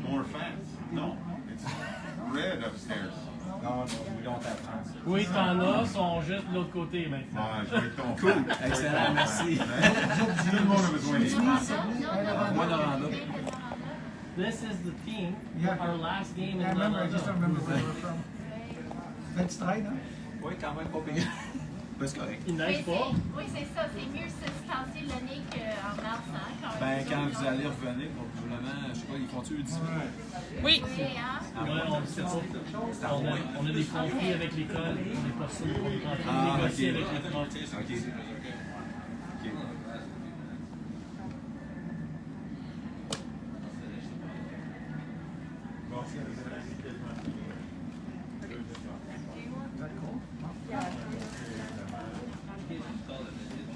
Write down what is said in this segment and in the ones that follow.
More fans. No, it's red upstairs. No, we don't have fans. Oui, t'en as, sont juste de l'autre côté maintenant. Ah, je vais être ton Cool, fan. excellent, merci. Tout le monde a besoin des Moi, Noranda. This is the team. Yeah. Our last game I in remember, I just don't remember where London. we're from. Let's try, no? Oui, quand même pas pire. Ben, c'est correct. Il neige pas. Oui, c'est ça. C'est mieux se passer l'année qu'en mars. Hein, Ben, quand vous allez revenir, probablement, je sais pas, ils font-tu le 18? Oui, Oui. hein? Ouais, on le sait pas. On a des conflits avec l'école. On n'est pas sûr qu'on est en train de négocier avec les profs. Ok. Ok.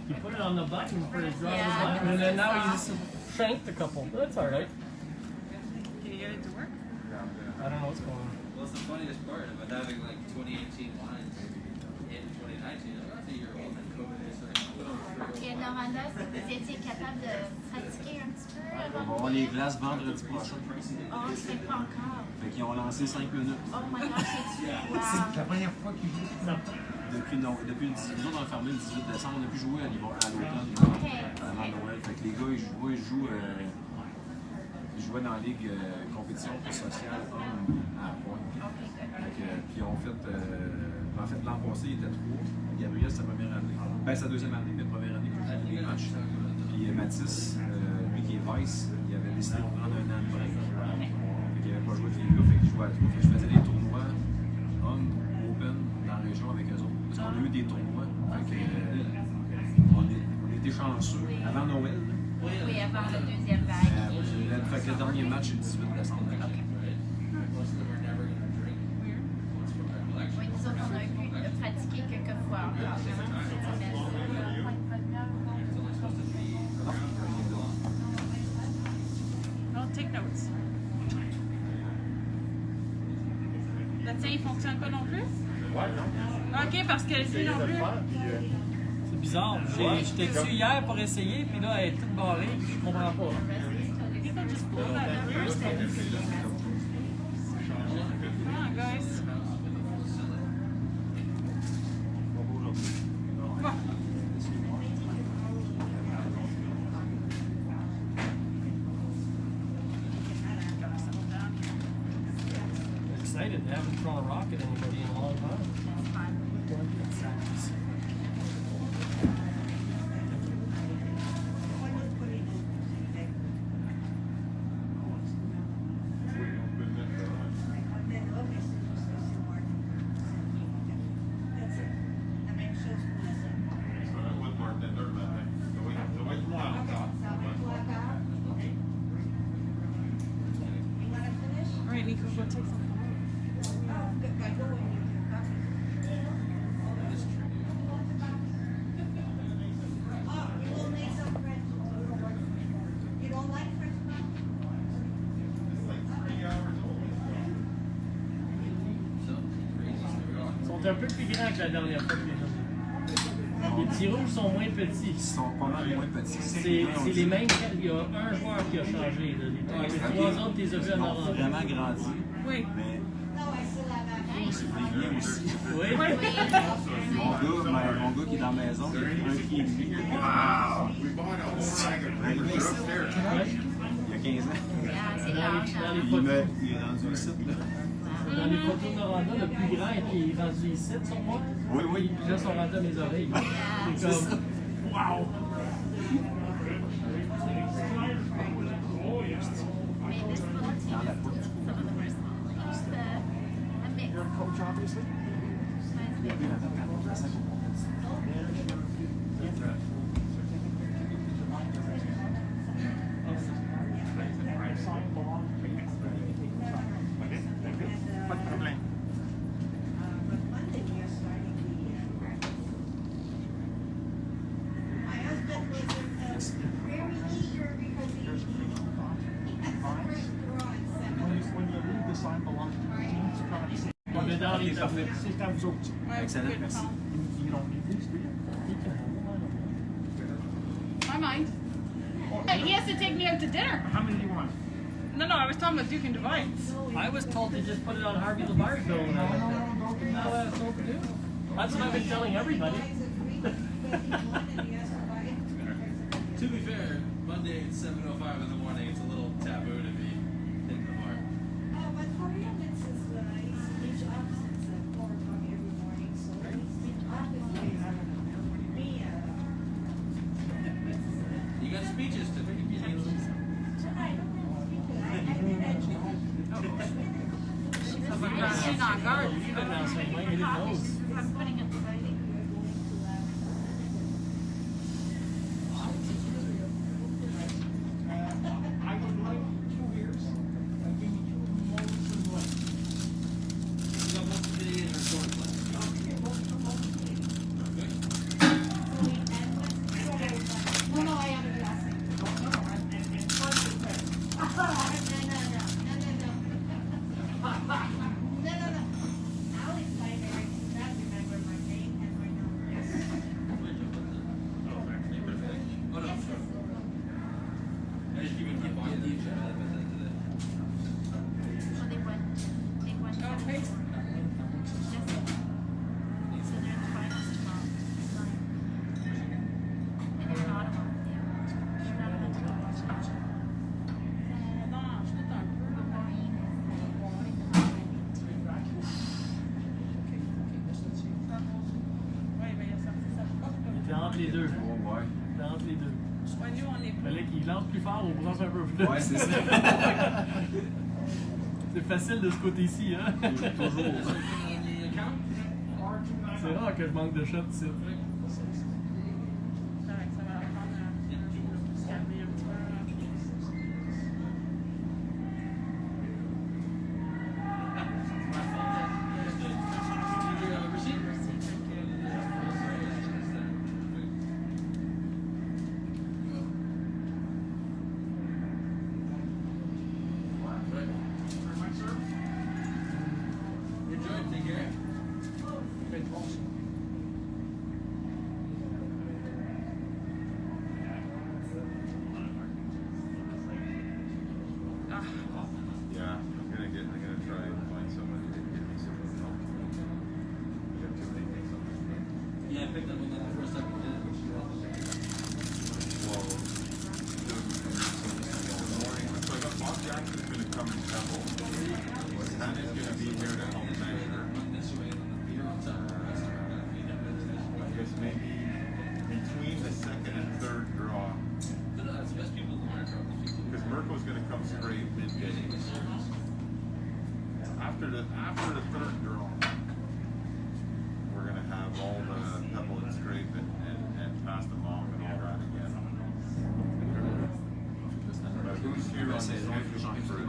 He put it on the button for his driver's button, and then now he's shanked a couple. That's all right. Can you get it to work? I don't know what's going on. Well, it's the funniest part about having like 2018 lines in 2019. That's a year old and COVID is like Et Noranda, vous étiez capable de pratiquer un petit peu On va avant? avoir les glaces vendredi prochain. Oh, je ne sais pas encore. Fait qu'ils ont lancé 5 minutes. Oh my gosh, c'est wow. C'est la première fois qu'il joue. Depuis le 18, nous autres, on a fermé le 18 décembre, on a pu jouer à l'automne, Ok. avant Noël. Fait que les gars, ils jouaient dans la ligue compétition sociale homme à Pointe. Fait que, puis ils ont fait, en fait, l'an passé, il était 3. Gabriel, sa première année. Ben, sa deuxième année, mais première année que j'ai joué les matchs. Puis Mathis, lui qui est vice, il avait décidé de prendre un an de break. Fait qu'il n'avait pas joué avec les gars, fait qu'il jouait à 3. Fait que je faisais des tournois hommes, open, dans la région avec eux autres. Parce qu'on a eu des tournois. Fait que, on a été chanceux avant Noël. Oui, avant la deuxième vague. Fait que le dernier match, c'est le 18 décembre. Oui, nous autres, on a pu pratiquer quelques fois encore cette semaine. I'll take notes. Le tien, il fonctionne pas non plus? Ok, parce que le tien non plus. C'est bizarre. J'étais dessus hier pour essayer, puis là, elle est toute barrée, puis je comprends pas. You can just pull that up first. Come on, guys. Bon. Excited. They haven't thrown a rock at anybody in a long time. All right, Nico, go take some. Ils sont un peu plus grands que la dernière fois que les autres. Les petits rouges sont moins petits. Ils sont pas mal moins petits. C'est les mêmes. Il y a un joueur qui a changé. Là. Les trois autres, tu les as vus à Ils ont Normandie. vraiment grandi. Oui. Mais c'est des liens aussi. Oui. Mon gars qui est dans la maison, il a pris un pied et demi. Wow! We bought a whole bag of papers upstairs. Il y a 15 ans. Ah, c'est Dans large. les hein. photos. Il est rendu ici, là. Dans les photos de Noranda, le plus grand qui est rendu ici, sur moi. Oui, oui. Puis là, ils sont rendus à mes oreilles. C'est comme. Wow! Mais this little team is still some of the worst. Just a mix. Coach, obviously. Pas de problème. When you leave, the sign belongs to the team. It's trying to say, On est dans les tableaux. c'est à vous autres. Ouais, Excellent, good merci. call. You don't need these, do you? My mind. He has to take me out to dinner. How many do you want? No, I was talking about Duke and Divides. I was told to just put it on Harvey Lavar's bill when I went there. Isn't that what I was told to do? That's what I've been telling everybody. To be fair, Monday at 7:05 in the morning, it's a little taboo to be in the bar. But for him, it's each opposite at 4 o'clock every morning, so he's been up with me. You got speeches to make. She's on guard. You didn't ask me, Mike, you didn't know. I'm putting it beside you. I would like 2 beers. Give me 2 molds and what? You got most of the day in our short class. No, I have a glass. No. I'll explain everything. That remember my name and my number. Oh, no, sure. I just keep it on the agenda. So they went Okay. Yes. So they're in the finals tomorrow. And they're not among them. They're not allowed to go watch it. Non, je suis tout un peu. Ouais, ben, il a sorti ça. Il était entre les deux. Oh, ouais. Il était entre les deux. Ouais, nous, on est Fallait qu'il lance plus fort ou lance un peu plus. Ouais, c'est ça. C'est facile de ce côté-ci, hein? Toujours. C'est rare que je manque de shots ici. correct, ça va apprendre à se calmer un petit peu. Enjoy, take care. Yeah, I'm gonna try and find somebody to give me some help. We have too many things on this plate. Yeah, I picked up on that the first time we did it. Well, so the morning, so I got Bob Jackson's gonna come and Pebble. Hannah's gonna be here to help measure. This way, and then the beer on top. I guess maybe between the second and third draw, No, that's the best people in the market. because Mirko's gonna come straight midday. After the third draw, we're gonna have all the pebble and scrape and pass them off and all that again. But who's here on the schedule for after the third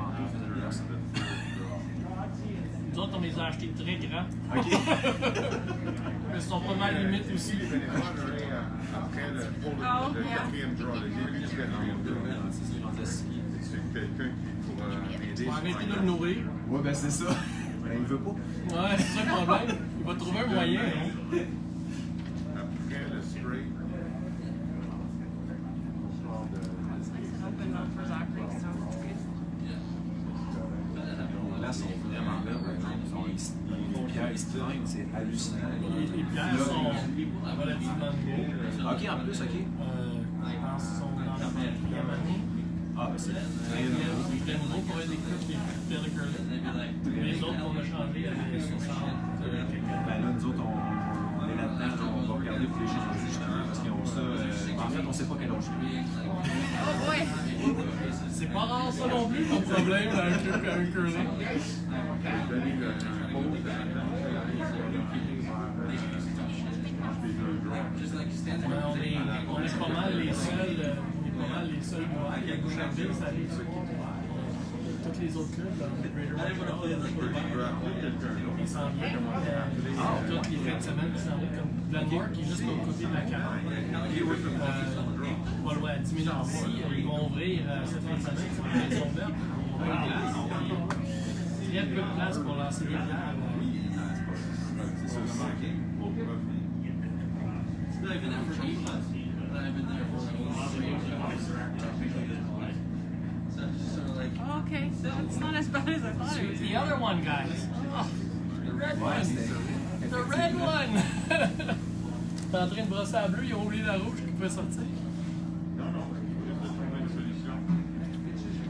draw? Nous autres, on les a achetés très grands. OK. Mais ils sont pas mal limites aussi. Après le Oh, le yeah. quatrième draw, le début du quatrième draw, C'est ça, il rendait signé. c'est quelqu'un qui pourra m'aider. On va arrêter de le nourrir. Ouais, ben c'est ça. Ben, il veut pas. Ouais, c'est ça le problème. Il va trouver un moyen. Hein. Après le straight, It's an open one for Zachary, so it's good. Là, ils sont vraiment belles, par exemple. Les pierres, ils se traînent, c'est hallucinant. Les pierres sont relativement nouvelles. OK, en plus, OK. Je pense qu'ils sont dans la 5e année. Ah, ben c'est très Il nouveau. était nouveau pour être des clubs des plus de curling. Les autres qu'on a changés avaient 60 quelques Ben années. là, nous autres, on est là-dedans, on va regarder pour les changer justement, parce qu'ils ont ça. En fait, on sait pas quel âge c'est. Oh boy! C'est pas rare ça non plus comme problème dans un club comme un curling. donner le pause On est pas mal les seuls, noirs qui a Boucherville, ça arrive souvent. Tous les autres clubs, dans le Greater Montreal, ils s'en viennent. Toutes les fins de semaine, ils s'en viennent comme Glenmore qui est juste de l'autre côté de la carte. Pas loin, à 10 minutes d'ici, ils vont ouvrir cette fin de semaine, c'est une maison verte. Il y a peu de place pour lancer des bières. C'est ça, c'est manqué. I've been there for 8 months. I've been there for 3 years. So just sort of like. Oh, okay, so it's not as bad as I thought it was. The other one, guys. Oh, the red one. The red one. T'es en train de brosser la bleue, ils ont oublié la rouge qui pouvait sortir. No, no, just a trouver une solution.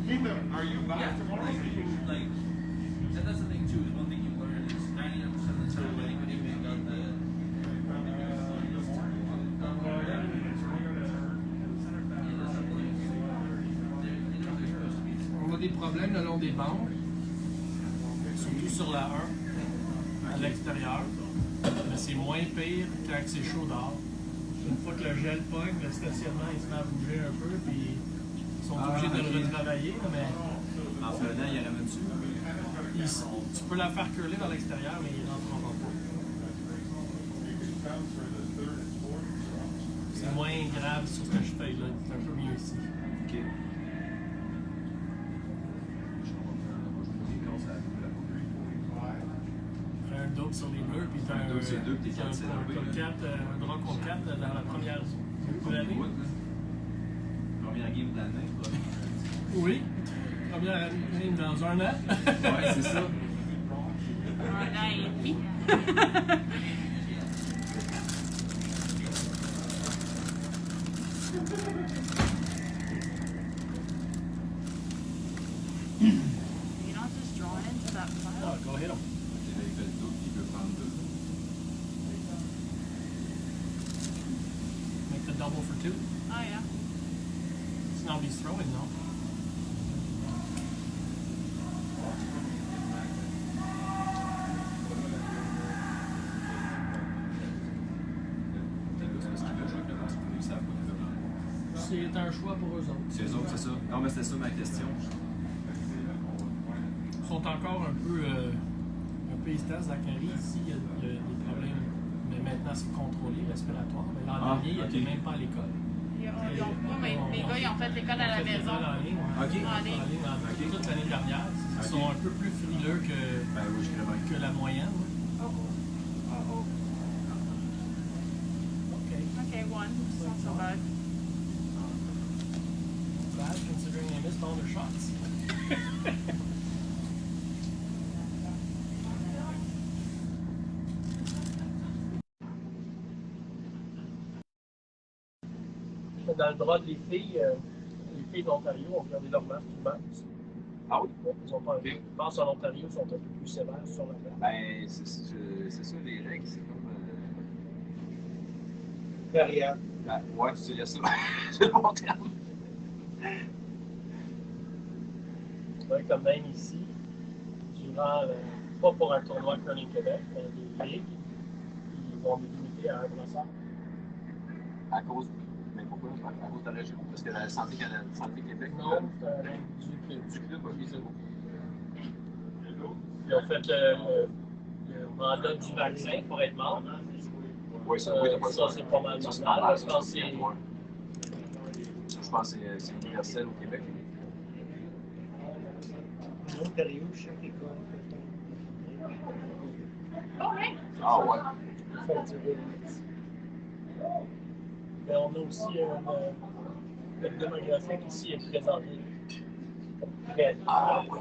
Ethan, are you back tomorrow? Like, and that's the thing too. Is one thing you learn is 99% of the time, like when you make on the. On a des problèmes le long des bandes, surtout sur la 1, à l'extérieur. Mais c'est moins pire quand c'est chaud dehors. Une fois que le gel pogne, le stationnement il se met à bouger un peu, puis ils sont obligés de le retravailler. Mais En flottant, il y aurait même dessus. tu peux la faire curler dans l'extérieur, mais ils ne rentreront pas. C'est moins grave sur cette feuille-là, c'est un peu mieux ici. Ok. Fais un double sur les deux, puis Un double sur les deux, puis t'es un cancellé. un draw contre 4 dans la première année. Première game de l'année. Oui, première année dans un an. Ouais, c'est ça. Un an et demi. You're not just drawn into that Oh, pile. go hit him. Il fait le double, il peut prendre deux. Make the double for 2. Oh yeah. It's not he's throwing though. C'est un choix pour eux autres. C'est eux autres, c'est ça. Non, mais c'était ça ma question. Ils sont encore un peu hésitants. Zachary, ici, il y a des problèmes. Mais maintenant, c'est contrôlé, respiratoire. Mais l'an dernier, il n'était même pas à l'école. Mais les gars, ils ont fait l'école à la maison. En ligne, Ok. En ligne. Toute l'année dernière. Ils sont un peu plus frileux Ben oui, je crée bien. que la moyenne. Oh, oh. OK. Okay, one. It's not so bad. Bad considering they missed all their shots. Dans le droit des filles d'Ontario ont regardé leur masque du max. Ah oui? Ils ont pas envie. Je pense qu'en Ontario, ils sont un peu plus sévères sur la place. Ben, c'est ça, les règles, c'est comme. Variable. Ben, ouais, il y a ça. C'est le bon terme. Ouais, comme même ici, durant, pas pour un tournoi Curling Québec, mais des ligues, ils vont les limiter à un brassard. À cause. Mais pourquoi? À cause de la région? Parce que la Santé Québec. Non, c'est un règle du club. Ok, c'est bon. Ils ont fait le mandat du vaccin pour être membre. Oui, ça, oui, t'as pas Ça, c'est pas mal Ça, c'est normal. normal. Je pense que c'est. Ouais. Je pense que c'est universel au Québec. Ontario, chaque école. Ah ouais. Mais on a aussi notre démographique ici est présenté. Très Ah oui.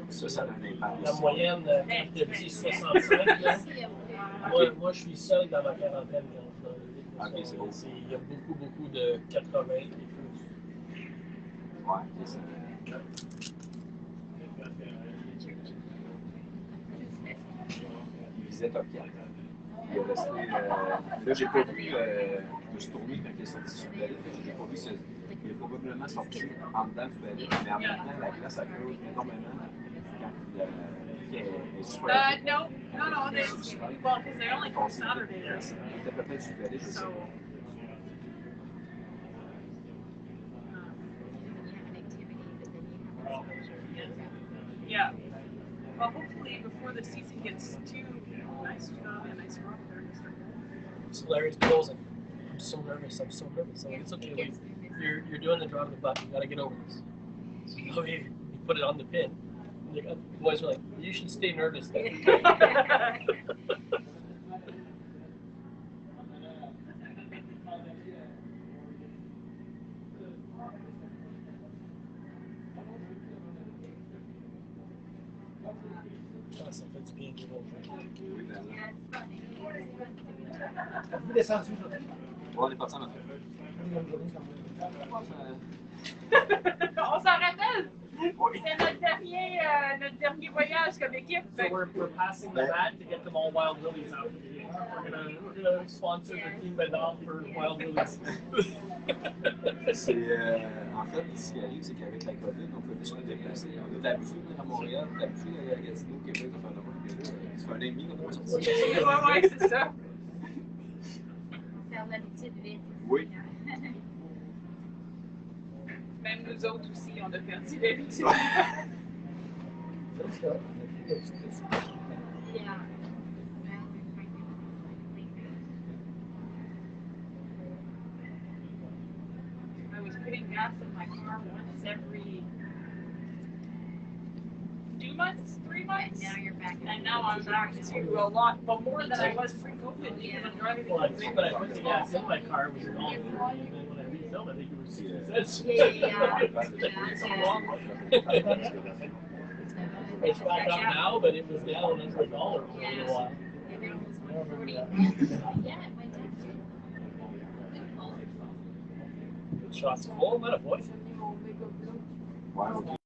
Ça a un impact. La moyenne, quand tu dis 65, là, moi, je suis seul dans ma quarantaine. Ok, c'est beau. Il y a beaucoup de 80 et plus. Ouais, c'est ça. Il visait Top 4. Il est resté. Là, j'ai pas vu. Je me suis tourné quand il est sorti sur le balai. J'ai pas vu. Il est probablement sorti en dedans du balai. Mais en même temps, la glace a couru énormément quand il est super. No, they, well, because they only come Saturday. Il était peut-être sur le balai, je sais pas. Yeah. Well, hopefully before the season gets too nice, you know, a nice run there. So Larry's closing. I'm so nervous. I'm like, it's okay. Wait. You're doing the draw of the butt. You gotta get over this. So you go here, you put it on the pin. And the boys are like, you should stay nervous then. Ça fait du bien de l'autre. Oui, ben là. Vous descendu aujourd'hui? Bon, on est parti en affaire. On s'en rappelle! C'est notre dernier voyage comme équipe. So we're passing the bat to get them all Wild Willies out of the game. We're gonna sponsor the team Bedard for Wild Willies. En fait, ce qui arrive, c'est qu'avec la COVID, on peut plus se déplacer. On est habitué de venir à Montréal, on est habitué d'aller à Gatineau, Québec, de faire le monde. Ça fait un an et demi qu'on n'a pas sorti. Ouais, c'est ça. Faire l'habitude vite. Oui. Même nous autres aussi, on a perdu l'habitude. Yeah. I was putting gas in my car once every 2 months, 3 And months. now you're back. And now I'm back to a lot, but more than I was pre-COVID because I'm driving. Well, I think when I put the gas in my car, it was gone. And then when I refilled, I think it was 60 cents. So long. It's back up now, but it was down as $1 for a little while. Everyone was 140. Yeah, it went down too. Good shots. Cool, not a boy. Ouais, ok.